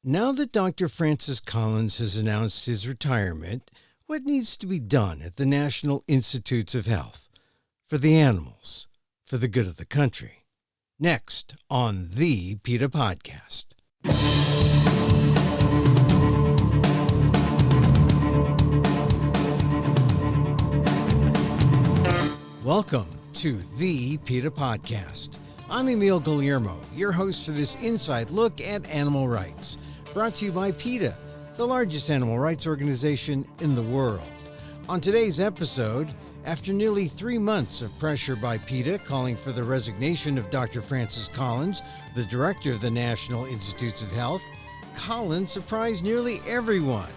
Now that Dr. Francis Collins has announced his retirement, what needs to be done at the National Institutes of Health? For the animals, for the good of the country. Next on the PETA Podcast. Welcome to the PETA Podcast. I'm Guillermo, your host for this inside look at animal rights, brought to you by PETA, the largest animal rights organization in the world. On today's episode, after nearly 3 months of pressure by PETA calling for the resignation of Dr. Francis Collins, the director of the National Institutes of Health, Collins surprised nearly everyone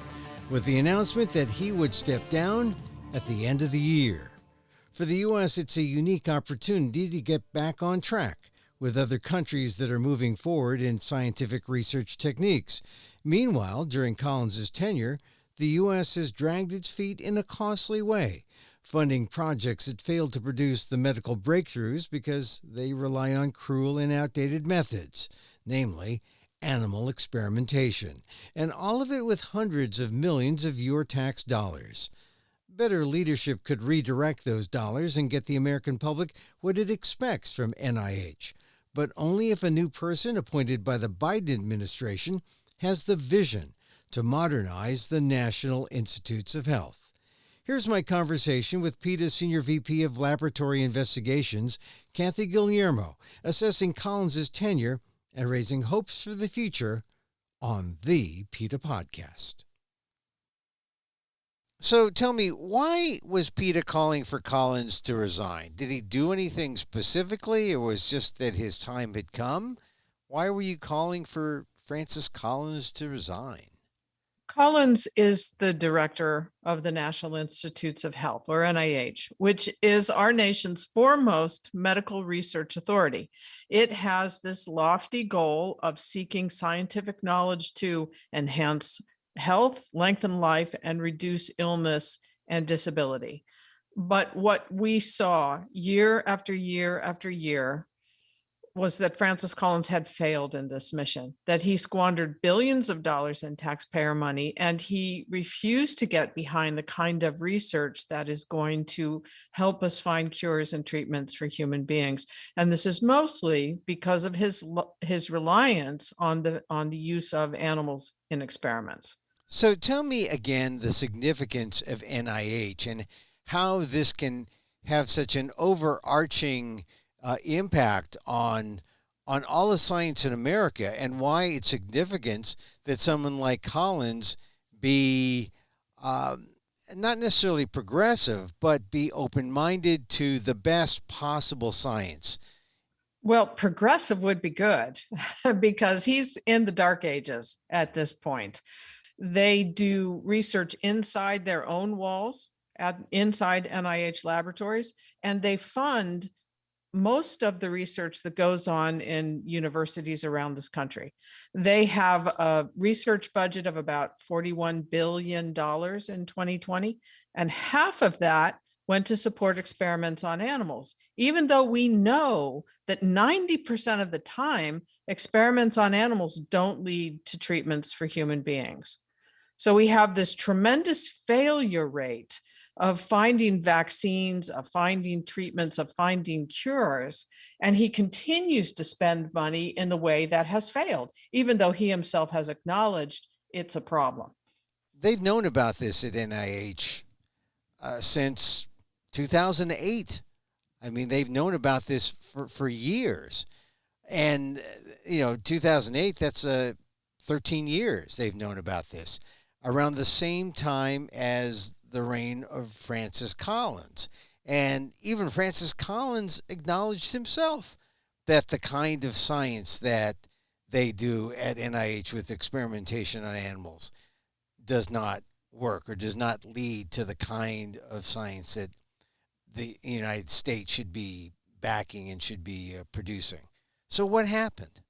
with the announcement that he would step down at the end of the year. For the U.S., it's a unique opportunity to get back on track with other countries that are moving forward in scientific research techniques. Meanwhile, during Collins' tenure, the U.S. has dragged its feet in a costly way, funding projects that failed to produce the medical breakthroughs because they rely on cruel and outdated methods, namely animal experimentation, and all of it with hundreds of millions of your tax dollars. Better leadership could redirect those dollars and get the American public what it expects from NIH, but only if a new person appointed by the Biden administration has the vision to modernize the National Institutes of Health. Here's my conversation with PETA Senior VP of Laboratory Investigations, Guillermo, assessing Collins' tenure and raising hopes for the future on the PETA Podcast. So tell me, why was PETA calling for Collins to resign? Did he do anything specifically, or was it just that his time had come? Why were you calling for Francis Collins to resign? Collins is the director of the National Institutes of Health, or NIH, which is our nation's foremost medical research authority. It has this lofty goal of seeking scientific knowledge to enhance health, lengthen life, and reduce illness and disability. But what we saw year after year after year was that Francis Collins had failed in this mission, that he squandered billions of dollars in taxpayer money, and he refused to get behind the kind of research that is going to help us find cures and treatments for human beings. And this is mostly because of his reliance on the use of animals in experiments. So tell me again the significance of NIH and how this can have such an overarching impact on all the science in America, and why it's significant that someone like Collins be not necessarily progressive, but be open-minded to the best possible science. Well, progressive would be good because he's in the dark ages at this point. They do research inside their own walls, inside NIH laboratories, and they fund most of the research that goes on in universities around this country. They have a research budget of about $41 billion in 2020, and half of that went to support experiments on animals, even though we know that 90% of the time, experiments on animals don't lead to treatments for human beings. So we have this tremendous failure rate of finding vaccines, of finding treatments, of finding cures. And he continues to spend money in the way that has failed, even though he himself has acknowledged it's a problem. They've known about this at NIH since 2008. I mean, they've known about this for years. And, 2008, that's 13 years they've known about this, around the same time as the reign of Francis Collins. And even Francis Collins acknowledged himself that the kind of science that they do at NIH with experimentation on animals does not work or does not lead to the kind of science that the United States should be backing and should be producing. So what happened?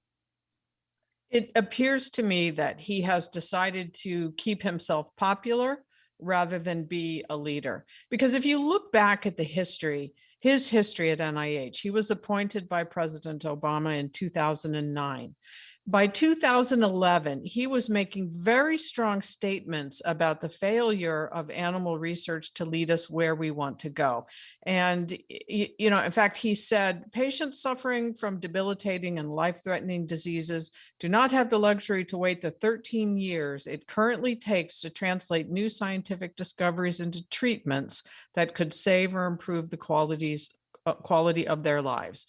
It appears to me that he has decided to keep himself popular rather than be a leader. Because if you look back at his history at NIH, he was appointed by President Obama in 2009. By 2011, he was making very strong statements about the failure of animal research to lead us where we want to go. And, in fact, he said patients suffering from debilitating and life-threatening diseases do not have the luxury to wait the 13 years it currently takes to translate new scientific discoveries into treatments that could save or improve the quality of their lives.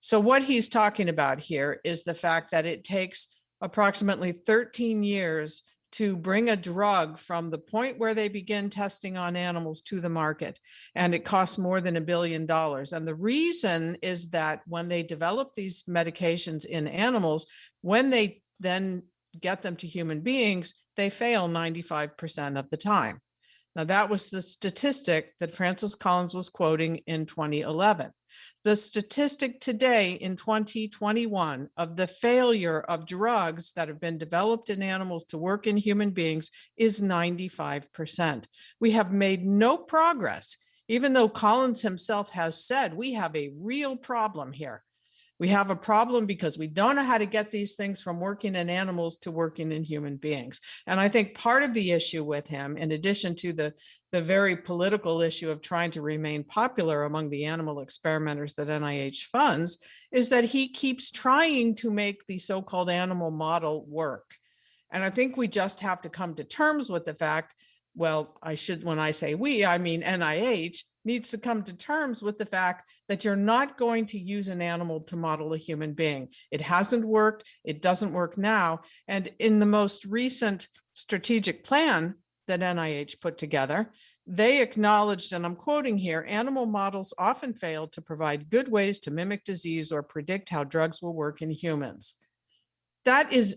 So what he's talking about here is the fact that it takes approximately 13 years to bring a drug from the point where they begin testing on animals to the market. And it costs more than $1 billion. And the reason is that when they develop these medications in animals, when they then get them to human beings, they fail 95% of the time. Now, that was the statistic that Francis Collins was quoting in 2011. The statistic today in 2021 of the failure of drugs that have been developed in animals to work in human beings is 95%. We have made no progress, even though Collins himself has said we have a real problem here. We have a problem because we don't know how to get these things from working in animals to working in human beings. And I think part of the issue with him, in addition to the very political issue of trying to remain popular among the animal experimenters that NIH funds, is that he keeps trying to make the so-called animal model work. And I think we just have to come to terms with the fact, well, when I say we, I mean NIH needs to come to terms with the fact that you're not going to use an animal to model a human being. It hasn't worked. It doesn't work now. And in the most recent strategic plan that NIH put together, they acknowledged, and I'm quoting here, animal models often fail to provide good ways to mimic disease or predict how drugs will work in humans. Those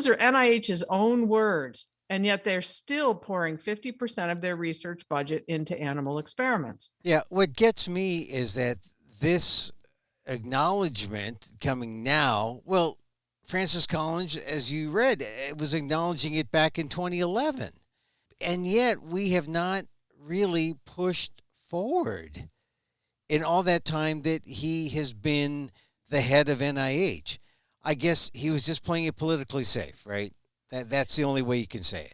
are NIH's own words. And yet they're still pouring 50% of their research budget into animal experiments. Yeah, what gets me is that this acknowledgement coming now, well, Francis Collins, as you read, was acknowledging it back in 2011. And yet we have not really pushed forward in all that time that he has been the head of NIH. I guess he was just playing it politically safe, right? That's the only way you can say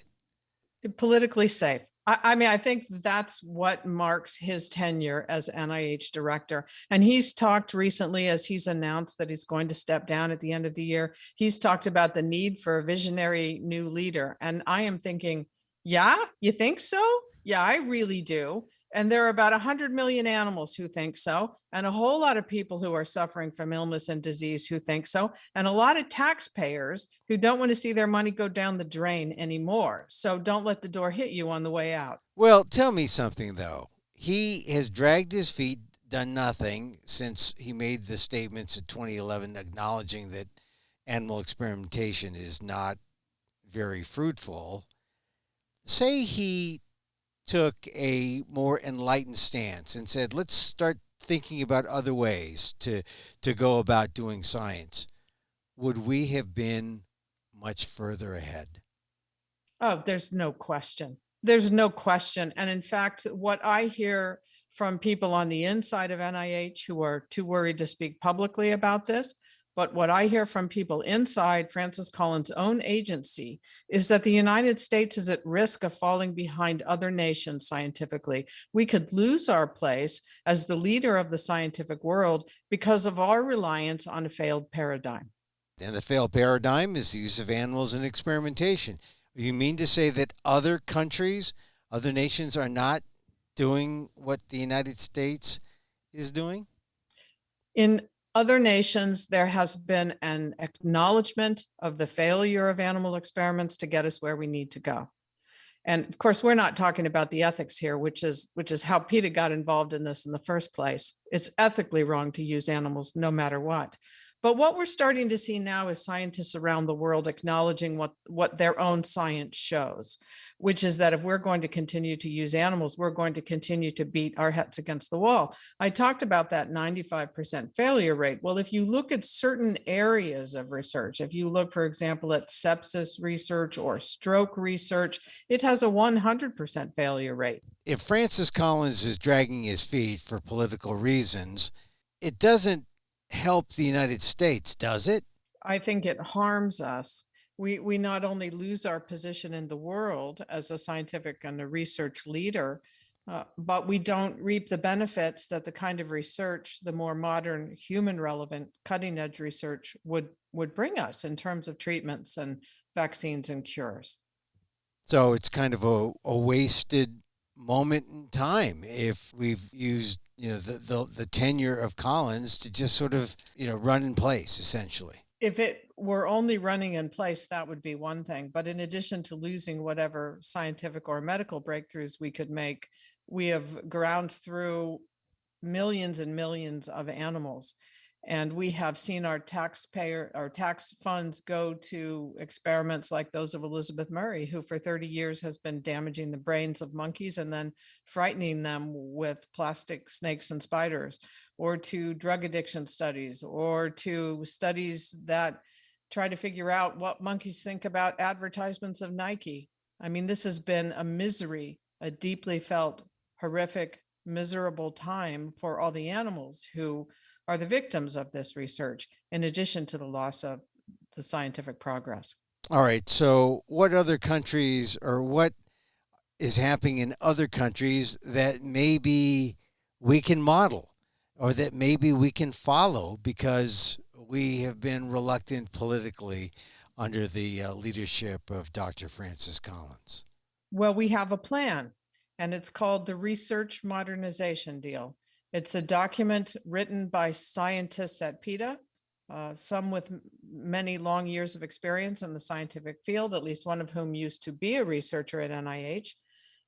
it. Politically safe. I mean, I think that's what marks his tenure as NIH director. And he's talked recently, as he's announced that he's going to step down at the end of the year, he's talked about the need for a visionary new leader. And I am thinking, yeah, you think so? Yeah, I really do. And there are about 100 million animals who think so, and a whole lot of people who are suffering from illness and disease who think so, and a lot of taxpayers who don't want to see their money go down the drain anymore. So don't let the door hit you on the way out. Well, tell me something, though. He has dragged his feet, done nothing since he made the statements in 2011 acknowledging that animal experimentation is not very fruitful. Say he took a more enlightened stance and said, let's start thinking about other ways to go about doing science. Would we have been much further ahead? Oh, there's no question. There's no question. And in fact, what I hear from people on the inside of NIH who are too worried to speak publicly about this, but what I hear from people inside Francis Collins' own agency is that the United States is at risk of falling behind other nations scientifically. We could lose our place as the leader of the scientific world because of our reliance on a failed paradigm. And the failed paradigm is the use of animals in experimentation. You mean to say that other countries, other nations are not doing what the United States is doing? In other nations, there has been an acknowledgement of the failure of animal experiments to get us where we need to go. And of course, we're not talking about the ethics here, which is how PETA got involved in this in the first place. It's ethically wrong to use animals no matter what. But what we're starting to see now is scientists around the world acknowledging what their own science shows, which is that if we're going to continue to use animals, we're going to continue to beat our heads against the wall. I talked about that 95% failure rate. Well, if you look at certain areas of research, if you look, for example, at sepsis research or stroke research, it has a 100% failure rate. If Francis Collins is dragging his feet for political reasons, it doesn't help the United States, does it? I think it harms us. We not only lose our position in the world as a scientific and a research leader, but we don't reap the benefits that the kind of research, the more modern, human relevant, cutting edge research would bring us in terms of treatments and vaccines and cures. So it's kind of a wasted moment in time if we've used the tenure of Collins to just sort of run in place essentially. If it were only running in place, that would be one thing. But in addition to losing whatever scientific or medical breakthroughs we could make, we have ground through millions and millions of animals. And we have seen our tax funds go to experiments like those of Elizabeth Murray, who for 30 years has been damaging the brains of monkeys and then frightening them with plastic snakes and spiders, or to drug addiction studies, or to studies that try to figure out what monkeys think about advertisements of Nike. I mean, this has been a misery, a deeply felt, horrific, miserable time for all the animals who are the victims of this research, in addition to the loss of the scientific progress. All right. So, what other countries, or what is happening in other countries that maybe we can model, or that maybe we can follow because we have been reluctant politically under the leadership of Dr. Francis Collins? Well, we have a plan, and it's called the Research Modernization Deal. It's a document written by scientists at PETA, some with many long years of experience in the scientific field, at least one of whom used to be a researcher at NIH.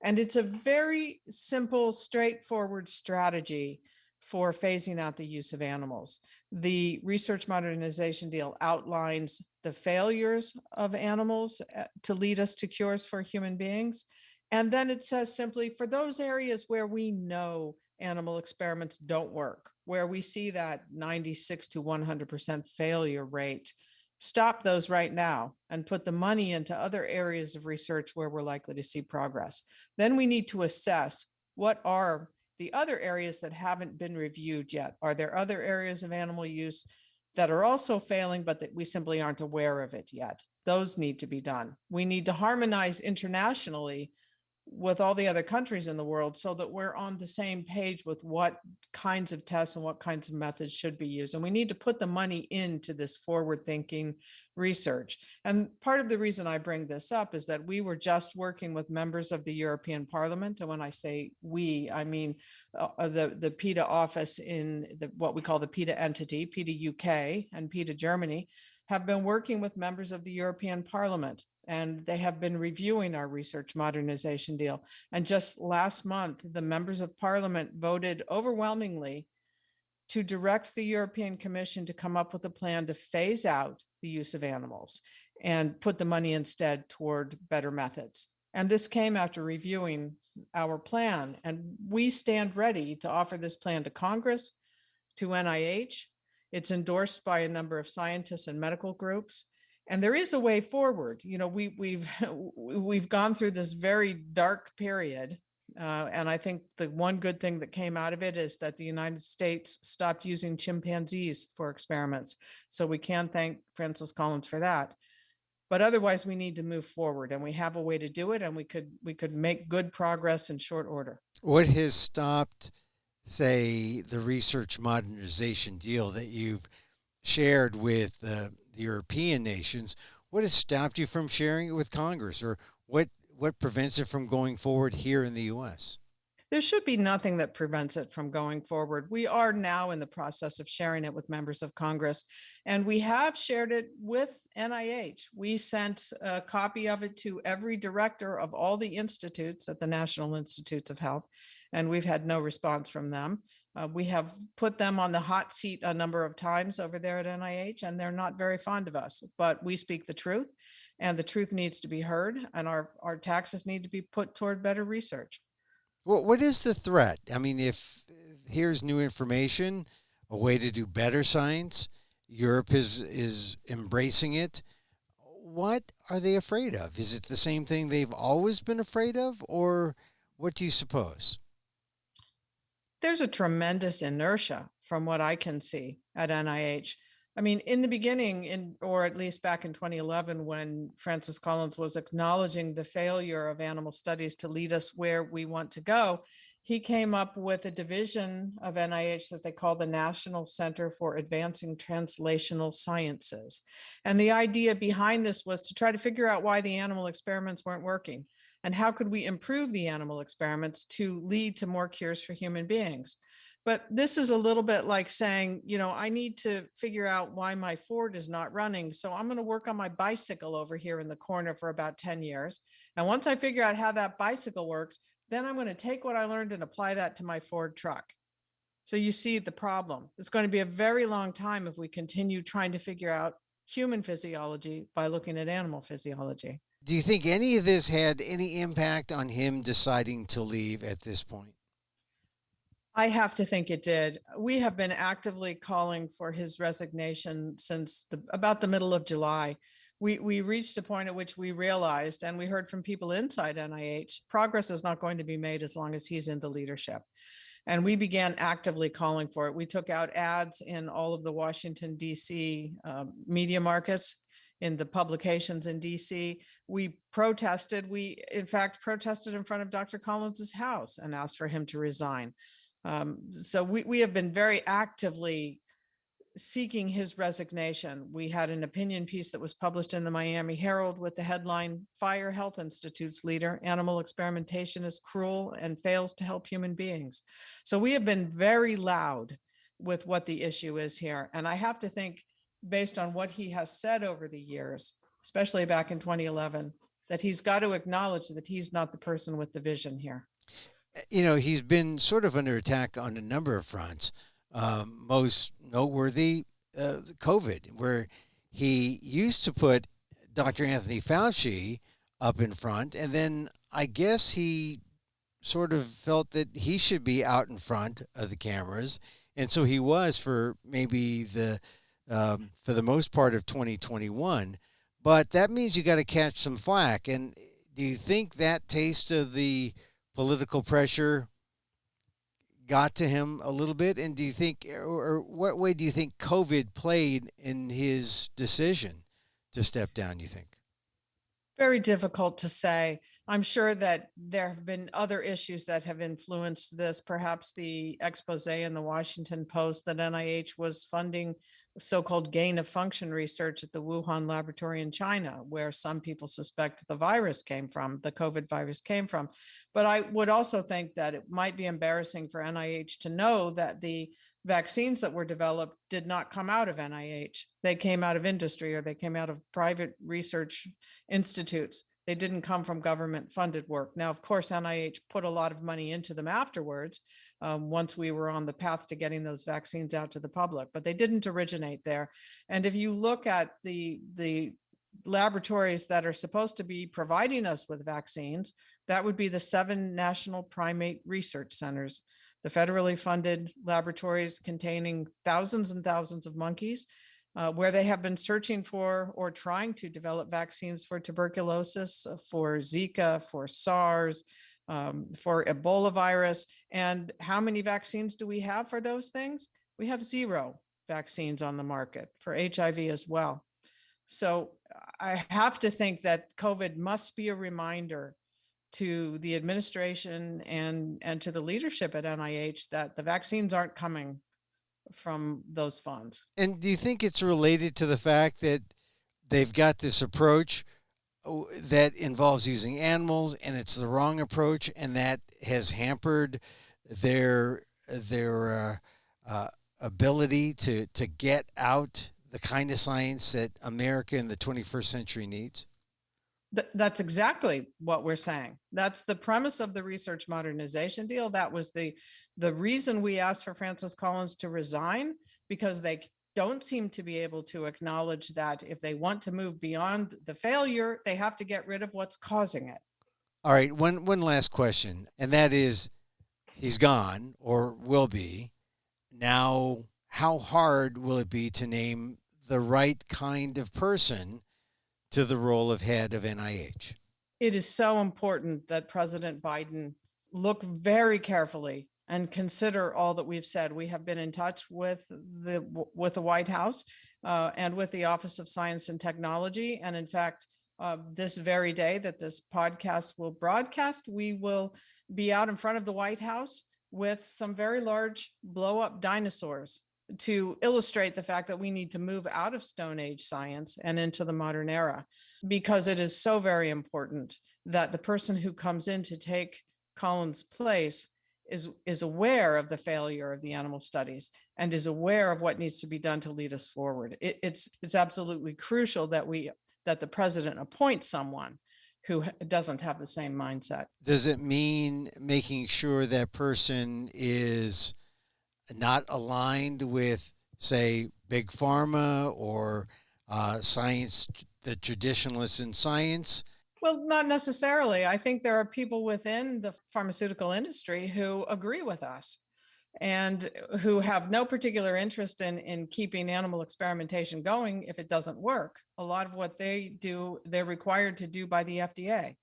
And it's a very simple, straightforward strategy for phasing out the use of animals. The Research Modernization Deal outlines the failures of animals to lead us to cures for human beings. And then it says simply, for those areas where we know animal experiments don't work, where we see that 96 to 100% failure rate, stop those right now and put the money into other areas of research where we're likely to see progress. Then we need to assess what are the other areas that haven't been reviewed yet. Are there other areas of animal use that are also failing, but that we simply aren't aware of it yet? Those need to be done. We need to harmonize internationally with all the other countries in the world so that we're on the same page with what kinds of tests and what kinds of methods should be used. And we need to put the money into this forward-thinking research. And part of the reason I bring this up is that we were just working with members of the European Parliament. And when I say we, I mean the PETA office in what we call the PETA entity, PETA UK and PETA Germany, have been working with members of the European Parliament, and they have been reviewing our research modernization deal. And just last month, the members of Parliament voted overwhelmingly to direct the European Commission to come up with a plan to phase out the use of animals and put the money instead toward better methods. And this came after reviewing our plan. And we stand ready to offer this plan to Congress, to NIH. It's endorsed by a number of scientists and medical groups. And there is a way forward. We've gone through this very dark period. And I think the one good thing that came out of it is that the United States stopped using chimpanzees for experiments. So we can thank Francis Collins for that. But otherwise, we need to move forward, and we have a way to do it, and we could make good progress in short order. What has stopped, say, the research modernization deal that you've shared with the European nations? What has stopped you from sharing it with Congress, or what prevents it from going forward here in the U.S.? There should be nothing that prevents it from going forward. We are now in the process of sharing it with members of Congress, and we have shared it with NIH. We sent a copy of it to every director of all the institutes at the National Institutes of Health, and we've had no response from them. We have put them on the hot seat a number of times over there at NIH, and they're not very fond of us, but we speak the truth, and the truth needs to be heard, and our taxes need to be put toward better research. Well, what is the threat? I mean, if here's new information, a way to do better science, Europe is embracing it. What are they afraid of? Is it the same thing they've always been afraid of, or what do you suppose? There's a tremendous inertia from what I can see at NIH. I mean, in the beginning, or at least back in 2011, when Francis Collins was acknowledging the failure of animal studies to lead us where we want to go, he came up with a division of NIH that they call the National Center for Advancing Translational Sciences. And the idea behind this was to try to figure out why the animal experiments weren't working and how could we improve the animal experiments to lead to more cures for human beings. But this is a little bit like saying, I need to figure out why my Ford is not running. So I'm going to work on my bicycle over here in the corner for about 10 years. And once I figure out how that bicycle works, then I'm going to take what I learned and apply that to my Ford truck. So you see the problem. It's going to be a very long time if we continue trying to figure out human physiology by looking at animal physiology. Do you think any of this had any impact on him deciding to leave at this point? I have to think it did. We have been actively calling for his resignation since about the middle of July. We reached a point at which we realized, and we heard from people inside NIH, progress is not going to be made as long as he's in the leadership. And we began actively calling for it. We took out ads in all of the Washington, D.C. Media markets, in the publications in DC. We protested. We, in fact, protested in front of Dr. Collins's house and asked for him to resign. So we have been very actively seeking his resignation. We had an opinion piece that was published in the Miami Herald with the headline, "Fire Health Institute's leader, animal experimentation is cruel and fails to help human beings." So we have been very loud with what the issue is here. And I have to think, based on what he has said over the years, especially back in 2011, that he's got to acknowledge that he's not the person with the vision here. He's been sort of under attack on a number of fronts. Most noteworthy, COVID, where he used to put Dr. Anthony Fauci up in front, and then I guess he sort of felt that he should be out in front of the cameras, and so he was for maybe for the most part of 2021. But that means you got to catch some flack. And do you think that taste of the political pressure got to him a little bit? And do you think, or what way do you think COVID played in his decision to step down, you think? Very difficult to say. I'm sure that there have been other issues that have influenced this, perhaps the expose in the Washington Post that NIH was funding so-called gain of function research at the Wuhan laboratory in China, where some people suspect the virus came from, the COVID virus came from. But I would also think that it might be embarrassing for NIH to know that the vaccines that were developed did not come out of NIH. They came out of industry, or they came out of private research institutes. They didn't come from government funded work. Now, of course, NIH put a lot of money into them afterwards, once we were on the path to getting those vaccines out to the public, but they didn't originate there. And if you look at the laboratories that are supposed to be providing us with vaccines, that would be the 7 national primate research centers, the federally funded laboratories containing thousands and thousands of monkeys, where they have been searching for or trying to develop vaccines for tuberculosis, for Zika, for SARS, for Ebola virus. And how many vaccines do we have for those things? We have 0 vaccines on the market for HIV as well. So I have to think that COVID must be a reminder to the administration and to the leadership at NIH that the vaccines aren't coming from those funds. And do you think it's related to the fact that they've got this approach that involves using animals, and it's the wrong approach, and that has hampered their ability to get out the kind of science that America in the 21st century needs? That's exactly what we're saying. That's the premise of the research modernization deal. That was the reason we asked for Francis Collins to resign, because they don't seem to be able to acknowledge that if they want to move beyond the failure, they have to get rid of what's causing it. All right, one last question, and that is, he's gone, or will be. Now, how hard will it be to name the right kind of person to the role of head of NIH? It is so important that President Biden look very carefully and consider all that we've said. We have been in touch with the White House. and with the Office of Science and Technology. And in fact, this very day that this podcast will broadcast, we will be out in front of the White House with some very large blow-up dinosaurs to illustrate the fact that we need to move out of Stone Age science and into the modern era, because it is so very important that the person who comes in to take Colin's place is aware of the failure of the animal studies and is aware of what needs to be done to lead us forward. It's absolutely crucial that the president appoints someone who doesn't have the same mindset. Does it mean making sure that person is not aligned with, say, big pharma or science, the traditionalists in science? Well, not necessarily. I think there are people within the pharmaceutical industry who agree with us and who have no particular interest in keeping animal experimentation going if it doesn't work. A lot of what they do, they're required to do by the FDA.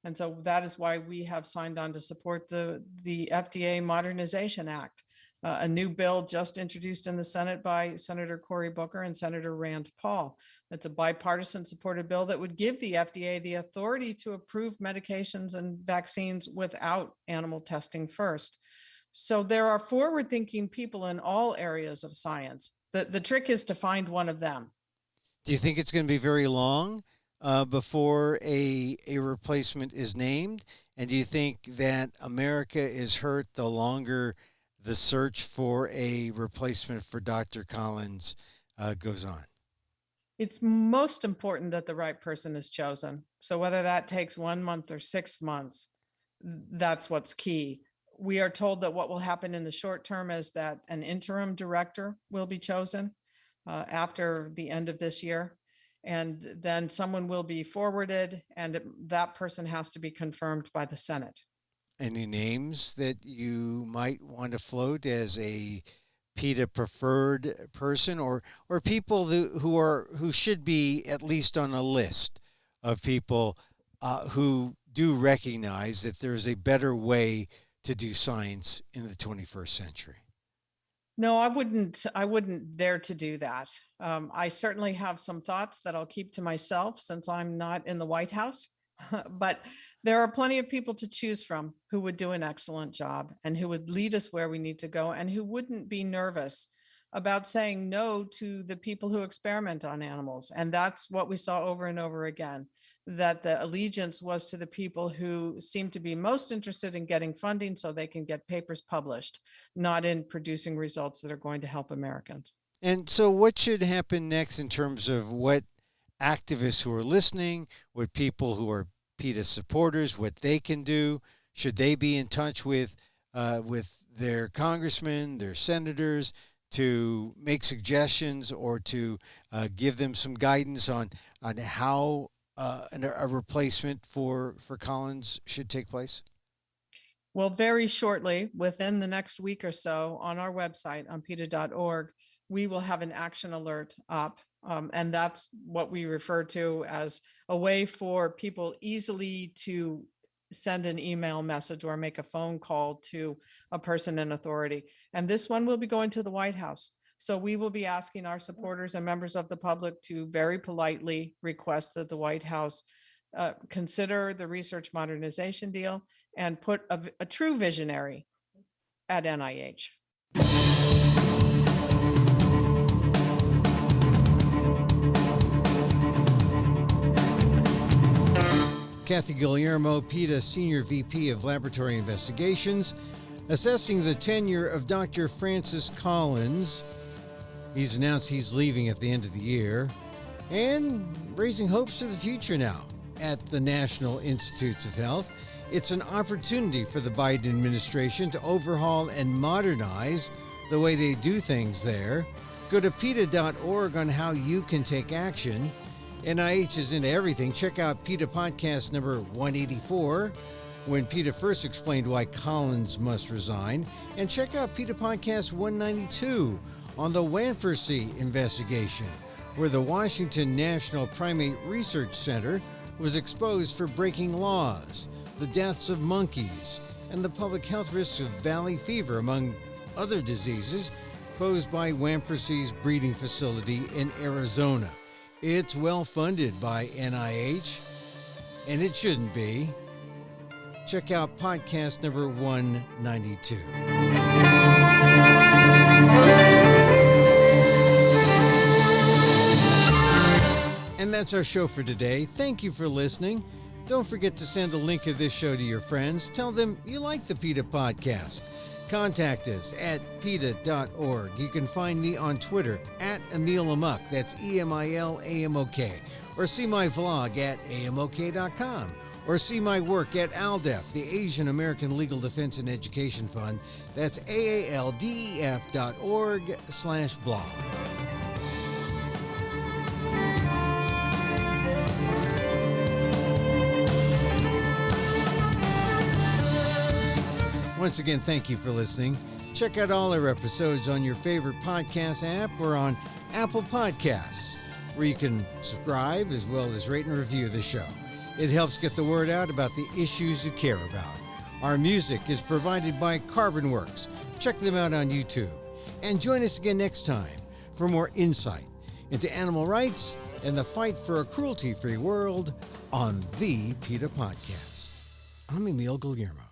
And so that is why we have signed on to support the FDA Modernization Act, a new bill just introduced in the Senate by Senator Cory Booker and Senator Rand Paul. It's a bipartisan supported bill that would give the FDA the authority to approve medications and vaccines without animal testing first. So there are forward-thinking people in all areas of science. The trick is to find one of them. Do you think it's going to be very long before a replacement is named? And do you think that America is hurt the longer the search for a replacement for Dr. Collins goes on? It's most important that the right person is chosen. So whether that takes 1 month or 6 months, that's what's key. We are told that what will happen in the short term is that an interim director will be chosen after the end of this year. And then someone will be forwarded, and that person has to be confirmed by the Senate. Any names that you might want to float as a PETA preferred person, or people who should be at least on a list of people who do recognize that there's a better way to do science in the 21st century? No, I wouldn't dare to do that. I certainly have some thoughts that I'll keep to myself since I'm not in the White House, but there are plenty of people to choose from who would do an excellent job and who would lead us where we need to go and who wouldn't be nervous about saying no to the people who experiment on animals. And that's what we saw over and over again, that the allegiance was to the people who seem to be most interested in getting funding so they can get papers published, not in producing results that are going to help Americans. And so what should happen next in terms of what activists who are listening, what people who are PETA supporters, what they can do? Should they be in touch with their congressmen, their senators, to make suggestions or to give them some guidance on how a replacement for Collins should take place? Well, very shortly, within the next week or so, on our website on PETA.org, we will have an action alert up. And that's what we refer to as a way for people easily to send an email message or make a phone call to a person in authority. And this one will be going to the White House. So we will be asking our supporters and members of the public to very politely request that the White House consider the research modernization deal and put a true visionary at NIH. Kathy Guillermo, PETA Senior VP of Laboratory Investigations, assessing the tenure of Dr. Francis Collins. He's announced he's leaving at the end of the year, and raising hopes for the future now at the National Institutes of Health. It's an opportunity for the Biden administration to overhaul and modernize the way they do things there. Go to PETA.org on how you can take action. NIH is into everything. Check out PETA Podcast number 184, when PETA first explained why Collins must resign. And check out PETA Podcast 192 on the Wanpersey investigation, where the Washington National Primate Research Center was exposed for breaking laws, the deaths of monkeys, and the public health risks of valley fever, among other diseases, posed by Wamperse's breeding facility in Arizona. It's well funded by NIH, and it shouldn't be. Check out podcast number 192. And that's our show for today. Thank you for listening. Don't forget to send a link of this show to your friends. Tell them you like the PETA Podcast. Contact us at PETA.org. You can find me on Twitter at Emil Amok. That's EMILAMOK. Or see my vlog at AMOK.com. Or see my work at ALDEF, the Asian American Legal Defense and Education Fund. That's AALDEF.org/blog. Once again, thank you for listening. Check out all our episodes on your favorite podcast app or on Apple Podcasts, where you can subscribe as well as rate and review the show. It helps get the word out about the issues you care about. Our music is provided by Carbonworks. Check them out on YouTube. And join us again next time for more insight into animal rights and the fight for a cruelty-free world on the PETA Podcast. I'm Emil Guillermo.